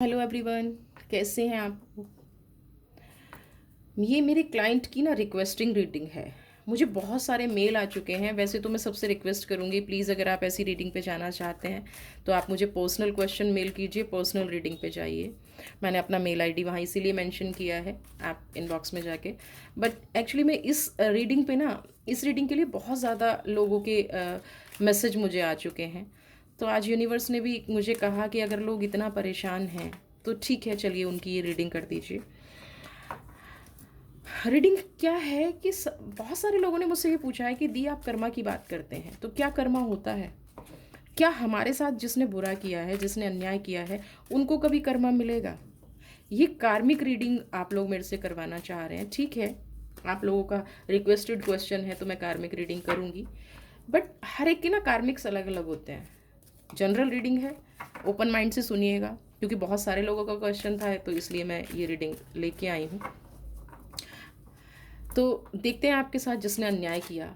Hello everyone, कैसे हैं आप। ये मेरे क्लाइंट की ना रिक्वेस्टिंग रीडिंग है। मुझे बहुत सारे मेल आ चुके हैं। वैसे तो मैं सबसे रिक्वेस्ट करूँगी, प्लीज़ अगर आप ऐसी रीडिंग पे जाना चाहते हैं तो आप मुझे पर्सनल क्वेश्चन मेल कीजिए, पर्सनल रीडिंग पे जाइए। मैंने अपना मेल आईडी वहाँ इसीलिए मेंशन किया है आप इनबॉक्स में जाके। बट एक्चुअली मैं इस रीडिंग पे ना, इस रीडिंग के लिए बहुत ज़्यादा लोगों के मैसेज मुझे आ चुके हैं। तो आज यूनिवर्स ने भी मुझे कहा कि अगर लोग इतना परेशान हैं तो ठीक है, चलिए उनकी ये रीडिंग कर दीजिए। रीडिंग क्या है कि बहुत सारे लोगों ने मुझसे ये पूछा है कि दी आप कर्मा की बात करते हैं तो क्या कर्मा होता है। क्या हमारे साथ जिसने बुरा किया है, जिसने अन्याय किया है, उनको कभी कर्मा मिलेगा। ये कार्मिक रीडिंग आप लोग मेरे से करवाना चाह रहे हैं, ठीक है। आप लोगों का रिक्वेस्टेड क्वेश्चन है तो मैं कार्मिक रीडिंग करूँगी। बट हर एक के ना कार्मिक्स अलग अलग होते हैं। जनरल रीडिंग है, ओपन माइंड से सुनिएगा, क्योंकि बहुत सारे लोगों का क्वेश्चन था तो इसलिए मैं ये रीडिंग लेके आई हूँ। तो देखते हैं आपके साथ जिसने अन्याय किया,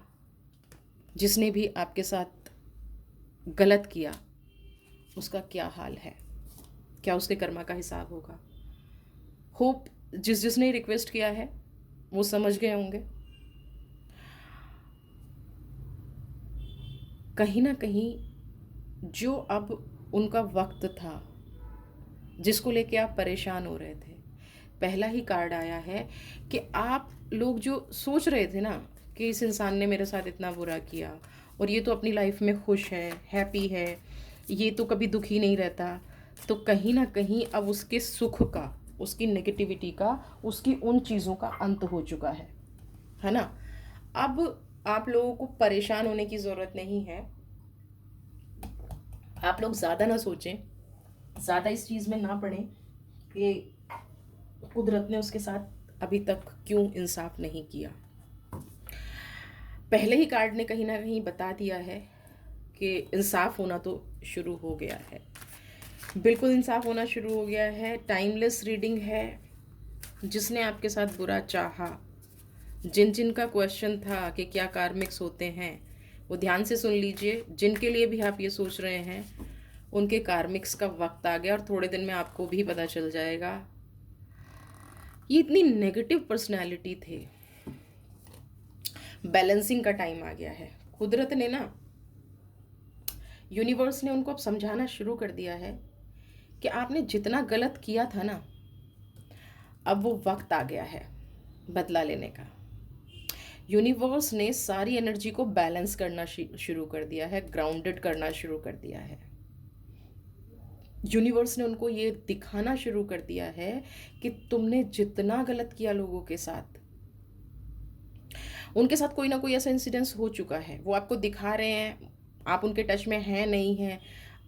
जिसने भी आपके साथ गलत किया, उसका क्या हाल है, क्या उसके कर्मा का हिसाब होगा। होप जिसने रिक्वेस्ट किया है वो समझ गए होंगे। कहीं ना कहीं जो अब उनका वक्त था, जिसको लेके आप परेशान हो रहे थे, पहला ही कार्ड आया है कि आप लोग जो सोच रहे थे ना कि इस इंसान ने मेरे साथ इतना बुरा किया और ये तो अपनी लाइफ में खुश है, हैप्पी है, ये तो कभी दुखी नहीं रहता, तो कहीं ना कहीं अब उसके सुख का, उसकी नेगेटिविटी का, उसकी उन चीज़ों का अंत हो चुका है ना। अब आप लोगों को परेशान होने की ज़रूरत नहीं है। आप लोग ज़्यादा ना सोचें, ज़्यादा इस चीज़ में ना पड़ें कि कुदरत ने उसके साथ अभी तक क्यों इंसाफ नहीं किया। पहले ही कार्ड ने कहीं ना कहीं बता दिया है कि इंसाफ होना तो शुरू हो गया है। बिल्कुल इंसाफ होना शुरू हो गया है। टाइमलेस रीडिंग है। जिसने आपके साथ बुरा चाहा, जिन जिन का क्वेश्चन था कि क्या कार्मिक्स होते हैं, वो ध्यान से सुन लीजिए। जिनके लिए भी आप ये सोच रहे हैं, उनके कार्मिक्स का वक्त आ गया और थोड़े दिन में आपको भी पता चल जाएगा। ये इतनी नेगेटिव पर्सनैलिटी थे, बैलेंसिंग का टाइम आ गया है। कुदरत ने ना, यूनिवर्स ने उनको अब समझाना शुरू कर दिया है कि आपने जितना गलत किया था ना, अब वो वक्त आ गया है बदला लेने का। यूनिवर्स ने सारी एनर्जी को बैलेंस करना शुरू कर दिया है, ग्राउंडेड करना शुरू कर दिया है। यूनिवर्स ने उनको ये दिखाना शुरू कर दिया है कि तुमने जितना गलत किया लोगों के साथ, उनके साथ कोई ना कोई ऐसा इंसिडेंस हो चुका है, वो आपको दिखा रहे हैं। आप उनके टच में हैं नहीं हैं,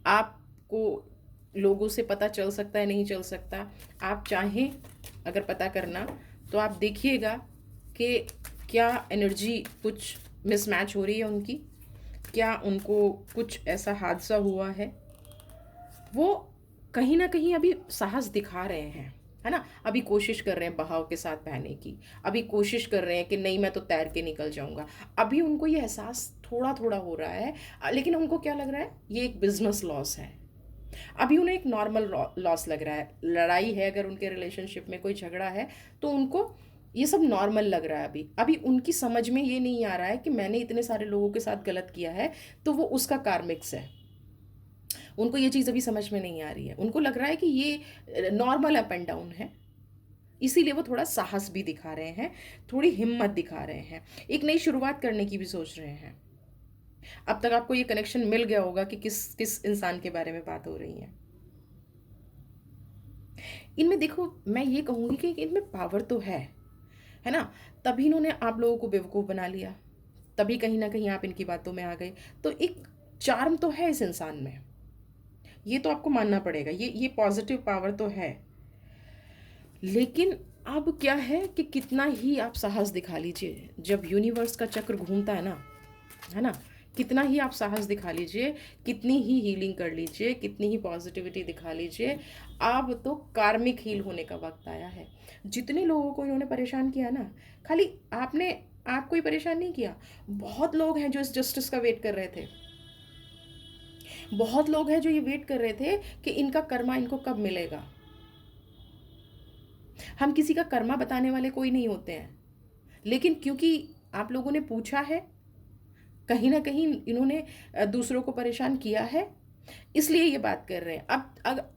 आपको लोगों से पता चल सकता है, नहीं चल सकता। आप चाहें अगर पता करना तो आप देखिएगा कि क्या एनर्जी कुछ मिसमैच हो रही है उनकी, क्या उनको कुछ ऐसा हादसा हुआ है। वो कहीं ना कहीं अभी साहस दिखा रहे हैं, है ना। अभी कोशिश कर रहे हैं बहाव के साथ बहने की, अभी कोशिश कर रहे हैं कि नहीं मैं तो तैर के निकल जाऊंगा। अभी उनको ये एहसास थोड़ा थोड़ा हो रहा है, लेकिन उनको क्या लग रहा है, ये एक बिजनेस लॉस है। अभी उन्हें एक नॉर्मल लॉस लग रहा है। लड़ाई है, अगर उनके रिलेशनशिप में कोई झगड़ा है तो उनको ये सब नॉर्मल लग रहा है। अभी अभी उनकी समझ में ये नहीं आ रहा है कि मैंने इतने सारे लोगों के साथ गलत किया है तो वो उसका कार्मिक्स है। उनको ये चीज़ अभी समझ में नहीं आ रही है। उनको लग रहा है कि ये नॉर्मल अप एंड डाउन है, इसीलिए वो थोड़ा साहस भी दिखा रहे हैं, थोड़ी हिम्मत दिखा रहे हैं, एक नई शुरुआत करने की भी सोच रहे हैं। अब तक आपको ये कनेक्शन मिल गया होगा कि किस किस इंसान के बारे में बात हो रही है। इनमें देखो, मैं ये कहूँगी कि इनमें पावर तो है ना। तभी इन्होंने आप लोगों को बेवकूफ़ बना लिया, तभी कहीं ना कहीं आप इनकी बातों में आ गए। तो एक चार्म तो है इस इंसान में, ये तो आपको मानना पड़ेगा। ये पॉजिटिव पावर तो है। लेकिन अब क्या है कि कितना ही आप साहस दिखा लीजिए, जब यूनिवर्स का चक्र घूमता है ना, कितना ही आप साहस दिखा लीजिए, कितनी ही हीलिंग कर लीजिए, कितनी ही पॉजिटिविटी दिखा लीजिए, अब तो कार्मिक हील होने का वक्त आया है। जितने लोगों को इन्होंने परेशान किया ना, खाली आपने आपको ही परेशान नहीं किया, बहुत लोग हैं जो इस जस्टिस का वेट कर रहे थे। बहुत लोग हैं जो ये वेट कर रहे थे कि इनका कर्मा इनको कब मिलेगा। हम किसी का कर्मा बताने वाले कोई नहीं होते हैं, लेकिन क्योंकि आप लोगों ने पूछा है, कहीं ना कहीं इन्होंने दूसरों को परेशान किया है, इसलिए ये बात कर रहे हैं।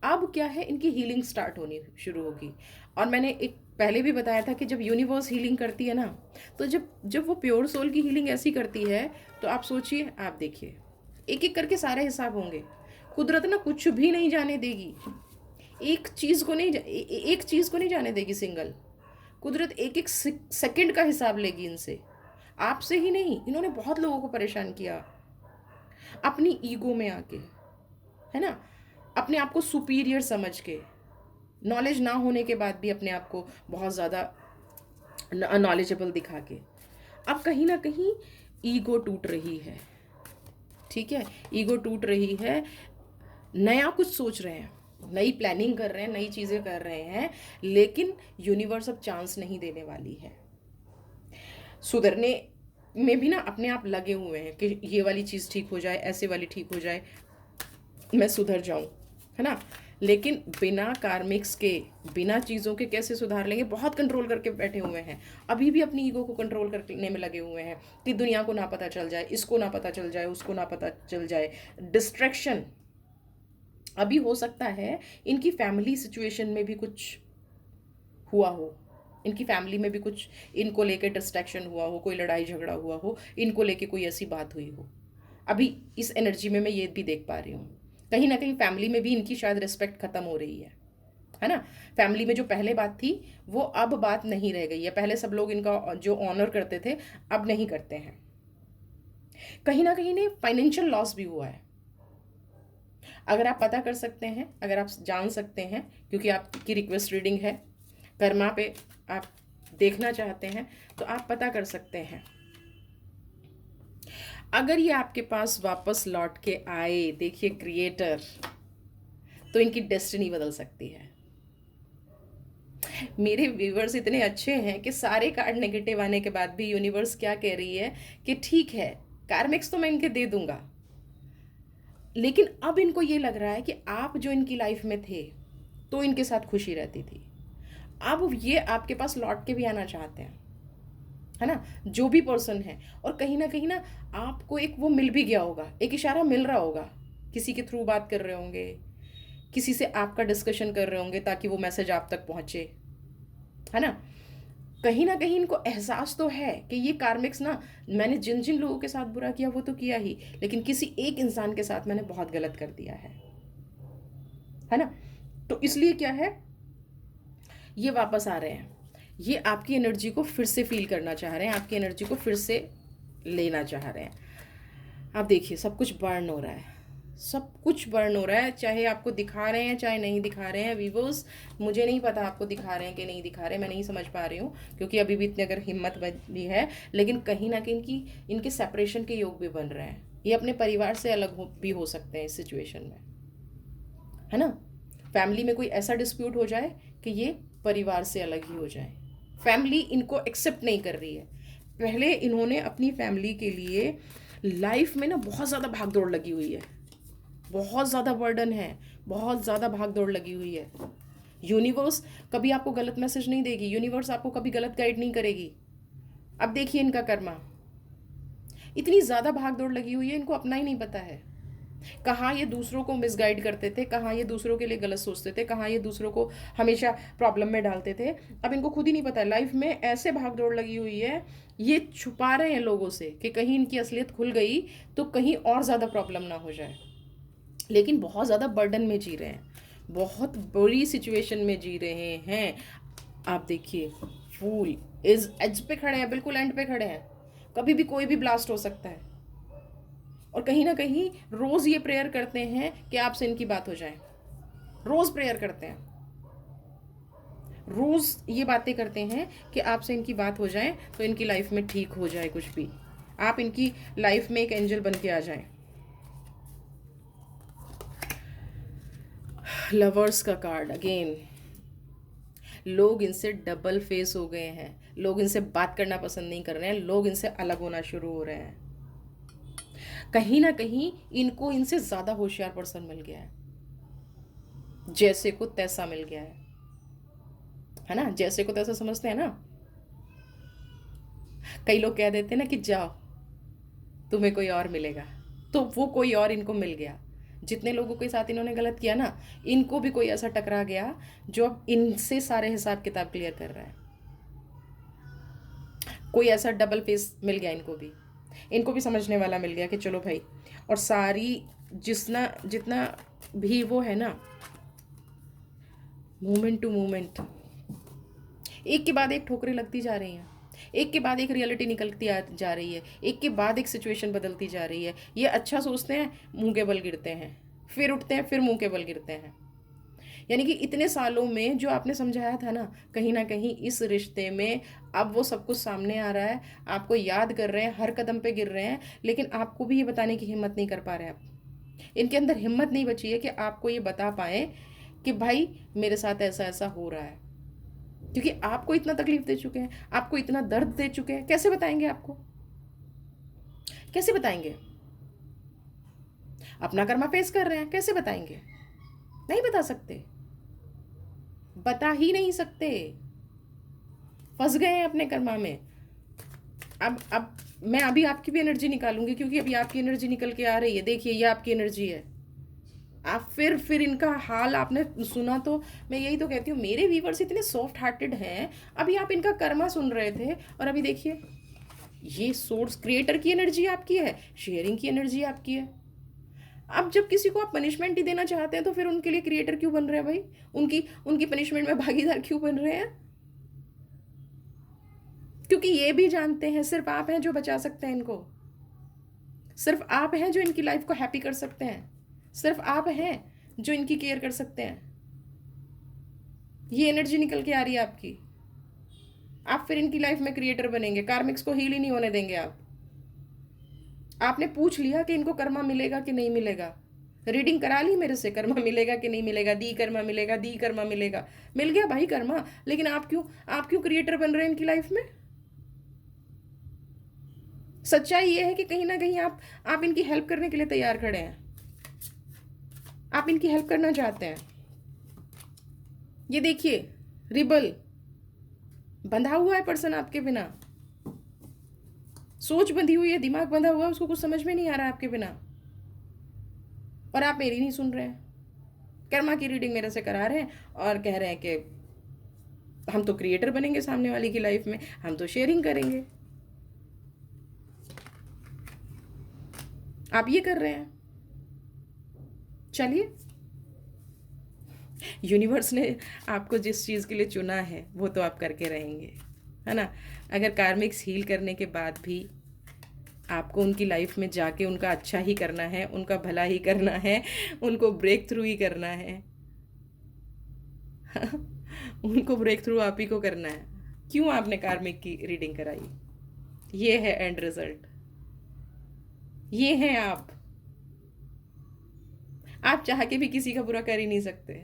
अब क्या है, इनकी हीलिंग स्टार्ट होनी शुरू होगी। और मैंने एक पहले भी बताया था कि जब यूनिवर्स हीलिंग करती है ना, तो जब जब वो प्योर सोल की हीलिंग ऐसी करती है, तो आप सोचिए, आप देखिए, एक एक करके सारे हिसाब होंगे। कुदरत ना कुछ भी नहीं जाने देगी, एक चीज़ को नहीं जाने देगी सिंगल। कुदरत एक एक सेकंड का हिसाब लेगी इनसे, आपसे ही नहीं। इन्होंने बहुत लोगों को परेशान किया अपनी ईगो में आके, है ना, अपने आप को सुपीरियर समझ के, नॉलेज ना होने के बाद भी अपने आप को बहुत ज़्यादा नॉलेजेबल दिखा के। अब कहीं ना कहीं ईगो टूट रही है, ठीक है, ईगो टूट रही है। नया कुछ सोच रहे हैं, नई प्लानिंग कर रहे हैं, नई चीज़ें कर रहे हैं, लेकिन यूनिवर्स अब चांस नहीं देने वाली है। सुधरने में भी ना अपने आप लगे हुए हैं कि ये वाली चीज़ ठीक हो जाए, ऐसे वाली ठीक हो जाए, मैं सुधर जाऊं, है ना। लेकिन बिना कार्मिक्स के, बिना चीज़ों के कैसे सुधार लेंगे? बहुत कंट्रोल करके बैठे हुए हैं, अभी भी अपनी ईगो को कंट्रोल करने में लगे हुए हैं कि दुनिया को ना पता चल जाए, इसको ना पता चल जाए, उसको ना पता चल जाए। डिस्ट्रैक्शन। अभी हो सकता है इनकी फैमिली सिचुएशन में भी कुछ हुआ हो, इनकी फैमिली में भी कुछ इनको लेके डिस्ट्रैक्शन हुआ हो, कोई लड़ाई झगड़ा हुआ हो, इनको लेके कोई ऐसी बात हुई हो। अभी इस एनर्जी में मैं ये भी देख पा रही हूँ, कहीं ना कहीं फैमिली में भी इनकी शायद रिस्पेक्ट खत्म हो रही है ना। फैमिली में जो पहले बात थी वो अब बात नहीं रह गई है। पहले सब लोग इनका जो ऑनर करते थे, अब नहीं करते हैं। कहीं ना कहीं ने फाइनेंशियल लॉस भी हुआ है। अगर आप पता कर सकते हैं, अगर आप जान सकते हैं, क्योंकि आपकी रिक्वेस्ट रीडिंग है, कर्मा पे आप देखना चाहते हैं, तो आप पता कर सकते हैं। अगर ये आपके पास वापस लौट के आए, देखिए क्रिएटर, तो इनकी डेस्टिनी बदल सकती है। मेरे व्यूवर्स इतने अच्छे हैं कि सारे कार्ड नेगेटिव आने के बाद भी यूनिवर्स क्या कह रही है कि ठीक है, कार्मिक्स तो मैं इनके दे दूंगा, लेकिन अब इनको ये लग रहा है कि आप जो इनकी लाइफ में थे तो इनके साथ खुशी रहती थी, अब ये आपके पास लौट के भी आना चाहते हैं, है ना, जो भी पर्सन है। और कहीं ना आपको एक वो मिल भी गया होगा, एक इशारा मिल रहा होगा, किसी के थ्रू बात कर रहे होंगे, किसी से आपका डिस्कशन कर रहे होंगे ताकि वो मैसेज आप तक पहुंचे, है ना कहीं इनको एहसास तो है कि ये कार्मिक्स ना, मैंने जिन जिन लोगों के साथ बुरा किया वो तो किया ही, लेकिन किसी एक इंसान के साथ मैंने बहुत गलत कर दिया है ना। तो इसलिए क्या है, ये वापस आ रहे हैं, ये आपकी एनर्जी को फिर से फील करना चाह रहे हैं, आपकी एनर्जी को फिर से लेना चाह रहे हैं। आप देखिए, सब कुछ बर्न हो रहा है, सब कुछ बर्न हो रहा है, चाहे आपको दिखा रहे हैं चाहे नहीं दिखा रहे हैं। वीवर्स, मुझे नहीं पता आपको दिखा रहे हैं कि नहीं दिखा रहे हैं, मैं नहीं समझ पा रही हूँ, क्योंकि अभी भी इतनी अगर हिम्मत बनी है, लेकिन कहीं ना कहीं इनके सेपरेशन के योग भी बन रहे हैं। ये अपने परिवार से अलग भी हो सकते हैं इस सिचुएशन में, है ना। फैमिली में कोई ऐसा डिस्प्यूट हो जाए कि ये परिवार से अलग ही हो जाए, फैमिली इनको एक्सेप्ट नहीं कर रही है। पहले इन्होंने अपनी फैमिली के लिए लाइफ में ना बहुत ज़्यादा भाग दौड़ लगी हुई है, बहुत ज़्यादा बर्डन है, बहुत ज़्यादा भाग दौड़ लगी हुई है। यूनिवर्स कभी आपको गलत मैसेज नहीं देगी, यूनिवर्स आपको कभी गलत गाइड नहीं करेगी। अब देखिए इनका कर्मा, इतनी ज़्यादा भाग दौड़ लगी हुई है, इनको अपना ही नहीं पता है। कहाँ ये दूसरों को मिसगाइड करते थे, कहाँ ये दूसरों के लिए गलत सोचते थे, कहाँ ये दूसरों को हमेशा प्रॉब्लम में डालते थे, अब इनको खुद ही नहीं पता है। लाइफ में ऐसे भाग दौड़ लगी हुई है, ये छुपा रहे हैं लोगों से कि कहीं इनकी असलियत खुल गई तो कहीं और ज़्यादा प्रॉब्लम ना हो जाए, लेकिन बहुत ज़्यादा बर्डन में जी रहे हैं, बहुत बुरी सिचुएशन में जी रहे हैं। आप देखिए, फूल इज एज पे खड़े हैं, बिल्कुल एंड पे खड़े हैं, कभी भी कोई भी ब्लास्ट हो सकता है। और कहीं ना कहीं रोज ये प्रेयर करते हैं कि आपसे इनकी बात हो जाए, रोज प्रेयर करते हैं, रोज ये बातें करते हैं कि आपसे इनकी बात हो जाए तो इनकी लाइफ में ठीक हो जाए, कुछ भी आप इनकी लाइफ में एक एंजल बन के आ जाए। लवर्स का कार्ड अगेन, लोग इनसे डबल फेस हो गए हैं, लोग इनसे बात करना पसंद नहीं कर रहे हैं, लोग इनसे अलग होना शुरू हो रहे हैं। कहीं ना कहीं इनको इनसे ज़्यादा होशियार पर्सन मिल गया है, जैसे को तैसा मिल गया है ना, जैसे को तैसा समझते हैं ना। कई लोग कह देते हैं ना कि जाओ तुम्हें कोई और मिलेगा, तो वो कोई और इनको मिल गया। जितने लोगों के साथ इन्होंने गलत किया ना, इनको भी कोई ऐसा टकरा गया जो अब इनसे सारे हिसाब किताब क्लियर कर रहा है। कोई ऐसा डबल फेस मिल गया इनको भी समझने वाला मिल गया कि चलो भाई। और सारी जितना जितना भी वो है ना, मोमेंट टू मोमेंट एक के बाद एक ठोकरें लगती जा रही हैं, एक के बाद एक रियलिटी निकलती जा रही है, एक के बाद एक सिचुएशन बदलती जा रही है। ये अच्छा सोचते हैं, मुंह के बल गिरते हैं, फिर उठते हैं, फिर मुंह के बल गिरते हैं। यानी कि इतने सालों में जो आपने समझाया था ना कहीं इस रिश्ते में अब वो सब कुछ सामने आ रहा है। आपको याद कर रहे हैं, हर कदम पे गिर रहे हैं, लेकिन आपको भी ये बताने की हिम्मत नहीं कर पा रहे हैं आप। इनके अंदर हिम्मत नहीं बची है कि आपको ये बता पाए कि भाई मेरे साथ ऐसा ऐसा हो रहा है, क्योंकि आपको इतना तकलीफ दे चुके हैं, आपको इतना दर्द दे चुके हैं। कैसे बताएंगे आपको, कैसे बताएंगे? अपना कर्मा फेस कर रहे हैं, कैसे बताएंगे? नहीं बता सकते, बता ही नहीं सकते, फंस गए हैं अपने कर्मा में। अब मैं अभी आपकी भी एनर्जी निकालूंगी, क्योंकि अभी आपकी एनर्जी निकल के आ रही है। देखिए ये आपकी एनर्जी है। आप फिर इनका हाल आपने सुना, तो मैं यही तो कहती हूँ, मेरे व्यूवर्स इतने सॉफ्ट हार्टेड हैं। अभी आप इनका कर्मा सुन रहे थे, और अभी देखिए ये सोर्स क्रिएटर की एनर्जी आपकी है, शेयरिंग की एनर्जी आपकी है। अब जब किसी को आप पनिशमेंट ही देना चाहते हैं, तो फिर उनके लिए क्रिएटर क्यों बन रहे हैं भाई? उनकी उनकी पनिशमेंट में भागीदार क्यों बन रहे हैं? क्योंकि ये भी जानते हैं सिर्फ आप हैं जो बचा सकते हैं इनको, सिर्फ आप हैं जो इनकी लाइफ को हैप्पी कर सकते हैं, सिर्फ आप हैं जो इनकी केयर कर सकते हैं। ये एनर्जी निकल के आ रही है आपकी। आप फिर इनकी लाइफ में क्रिएटर बनेंगे, कार्मिक्स को हील ही नहीं होने देंगे आप। आपने पूछ लिया कि इनको कर्मा मिलेगा कि नहीं मिलेगा, रीडिंग करा ली मेरे से, कर्मा मिलेगा कि नहीं मिलेगा, दी कर्मा मिलेगा, दी कर्मा मिलेगा। मिल गया भाई कर्मा, लेकिन आप क्यों क्रिएटर बन रहे हैं इनकी लाइफ में? सच्चाई ये है कि कहीं ना कहीं आप इनकी हेल्प करने के लिए तैयार खड़े हैं, आप इनकी हेल्प करना चाहते हैं। ये देखिए रिबल बंधा हुआ है पर्सन आपके बिना, सोच बंधी हुई है, दिमाग बंधा हुआ है, उसको कुछ समझ में नहीं आ रहा है आपके बिना, और आप मेरी नहीं सुन रहे हैं। कर्मा की रीडिंग मेरे से करा रहे हैं और कह रहे हैं कि हम तो क्रिएटर बनेंगे सामने वाले की लाइफ में, हम तो शेयरिंग करेंगे। आप ये कर रहे हैं। चलिए, यूनिवर्स ने आपको जिस चीज़ के लिए चुना है वो तो आप करके रहेंगे, है ना। अगर कार्मिक्स हील करने के बाद भी आपको उनकी लाइफ में जाके उनका अच्छा ही करना है, उनका भला ही करना है, उनको ब्रेक थ्रू ही करना है उनको ब्रेक थ्रू आप ही को करना है। क्यों आपने कार्मिक की रीडिंग कराई? ये है एंड रिजल्ट, ये हैं आप चाह के भी किसी का बुरा कर ही नहीं सकते।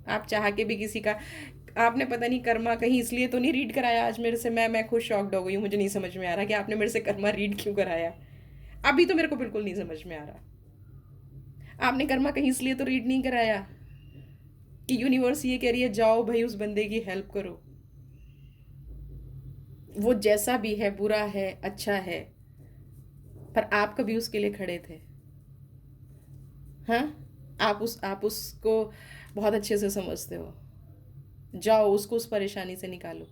आप चाह के भी किसी का, आपने पता नहीं कर्मा कहीं इसलिए तो नहीं रीड कराया आज मेरे से। मैं खुद शॉक्ड हो गई हूँ, मुझे नहीं समझ में आ रहा कि आपने मेरे से कर्मा रीड क्यों कराया। अभी तो मेरे को बिल्कुल नहीं समझ में आ रहा। आपने कर्मा कहीं इसलिए तो रीड नहीं कराया कि यूनिवर्स ये कह रही है जाओ भाई उस बंदे की हेल्प करो, वो जैसा भी है, बुरा है अच्छा है, पर आप कभी उसके लिए खड़े थे। हाँ, आप उसको बहुत अच्छे से समझते हो। जाओ उसको उस परेशानी से निकालो।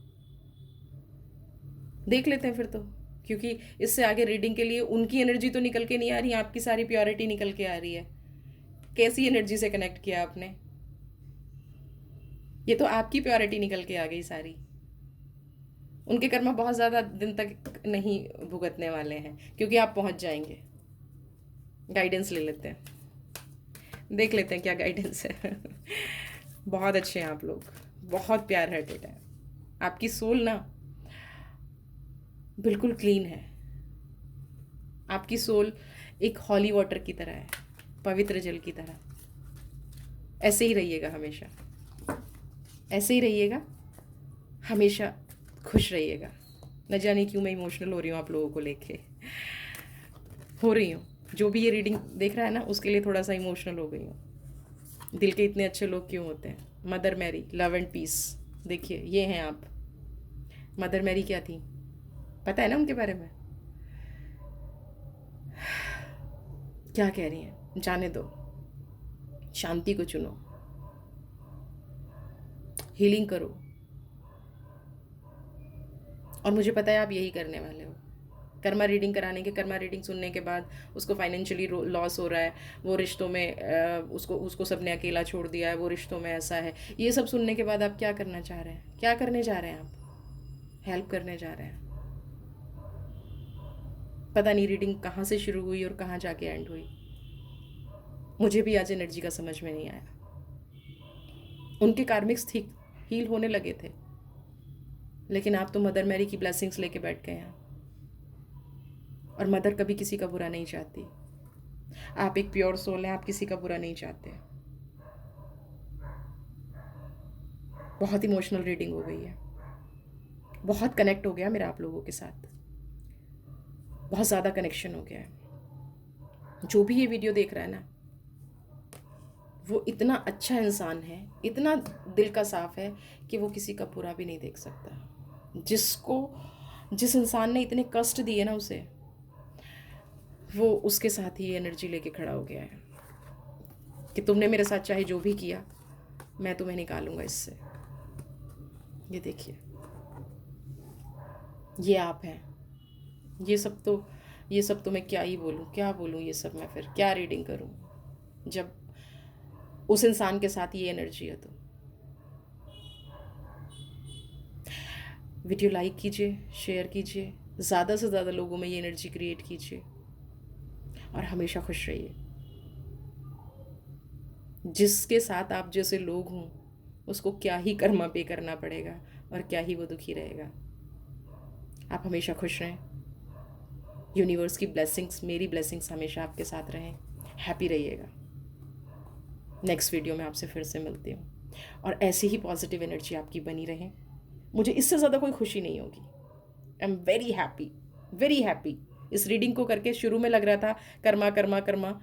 देख लेते हैं फिर तो, क्योंकि इससे आगे रीडिंग के लिए उनकी एनर्जी तो निकल के नहीं आ रही, आपकी सारी प्योरिटी निकल के आ रही है। कैसी एनर्जी से कनेक्ट किया आपने? ये तो आपकी प्योरिटी निकल के आ गई सारी। उनके कर्म बहुत ज़्यादा दिन तक नहीं भुगतने वाले हैं, क्योंकि आप पहुंच जाएंगे। गाइडेंस ले लेते हैं, देख लेते हैं क्या गाइडेंस है बहुत अच्छे हैं आप लोग, बहुत प्यार हार्टेड है। आपकी सोल ना बिल्कुल क्लीन है। आपकी सोल एक हॉली वाटर की तरह है, पवित्र जल की तरह। ऐसे ही रहिएगा हमेशा, ऐसे ही रहिएगा हमेशा, खुश रहिएगा। न जाने क्यों मैं इमोशनल हो रही हूँ आप लोगों को लेके, हो रही हूँ। जो भी ये रीडिंग देख रहा है ना उसके लिए थोड़ा सा इमोशनल हो गई हूँ। दिल के इतने अच्छे लोग क्यों होते हैं? Mother Mary, love and peace, देखिए ये हैं आप। मदर मैरी क्या थी, पता है ना उनके बारे में? क्या कह रही हैं? जाने दो, शांति को चुनो, हीलिंग करो। और मुझे पता है आप यही करने वाले हो। कर्मा रीडिंग कराने के, कर्मा रीडिंग सुनने के बाद उसको फाइनेंशियली लॉस हो रहा है, वो रिश्तों में उसको उसको सबने अकेला छोड़ दिया है, वो रिश्तों में ऐसा है, ये सब सुनने के बाद आप क्या करना चाह रहे हैं? क्या करने जा रहे हैं आप? हेल्प करने जा रहे हैं। पता नहीं रीडिंग कहाँ से शुरू हुई और कहाँ जाके एंड हुई, मुझे भी आज एनर्जी का समझ में नहीं आया। उनके कार्मिक्स ठीक हील होने लगे थे, लेकिन आप तो मदर मैरी की ब्लेसिंग्स लेके बैठ गए हैं। और मदर कभी किसी का बुरा नहीं चाहती। आप एक प्योर सोल हैं, आप किसी का बुरा नहीं चाहते। बहुत इमोशनल रीडिंग हो गई है, बहुत कनेक्ट हो गया मेरा आप लोगों के साथ, बहुत ज़्यादा कनेक्शन हो गया है। जो भी ये वीडियो देख रहा है ना, वो इतना अच्छा इंसान है, इतना दिल का साफ है कि वो किसी का बुरा भी नहीं देख सकता। जिस इंसान ने इतने कष्ट दिए ना उसे, वो उसके साथ ही एनर्जी लेके खड़ा हो गया है कि तुमने मेरे साथ चाहे जो भी किया, मैं तुम्हें निकालूंगा इससे। ये देखिए, ये आप हैं। ये सब तो मैं क्या ही बोलूँ, क्या बोलूँ ये सब, मैं फिर क्या रीडिंग करूँ जब उस इंसान के साथ ये एनर्जी है। तो वीडियो लाइक कीजिए, शेयर कीजिए, ज़्यादा से ज़्यादा लोगों में ये एनर्जी क्रिएट कीजिए और हमेशा खुश रहिए। जिसके साथ आप जैसे लोग हों, उसको क्या ही कर्मा पे करना पड़ेगा और क्या ही वो दुखी रहेगा। आप हमेशा खुश रहें। यूनिवर्स की ब्लेसिंग्स, मेरी ब्लेसिंग्स हमेशा आपके साथ रहें। हैप्पी रहिएगा। नेक्स्ट वीडियो में आपसे फिर से मिलती हूँ, और ऐसी ही पॉजिटिव एनर्जी आपकी बनी रहे। मुझे इससे ज़्यादा कोई खुशी नहीं होगी। I am very happy, very happy. इस रीडिंग को करके शुरू में लग रहा था कर्मा कर्मा कर्मा,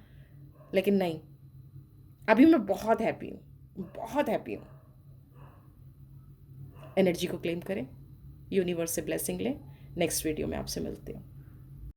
लेकिन नहीं, अभी मैं बहुत हैप्पी हूँ, बहुत हैप्पी हूँ। एनर्जी को क्लेम करें, यूनिवर्स से ब्लेसिंग लें। नेक्स्ट वीडियो में आपसे मिलती हूँ।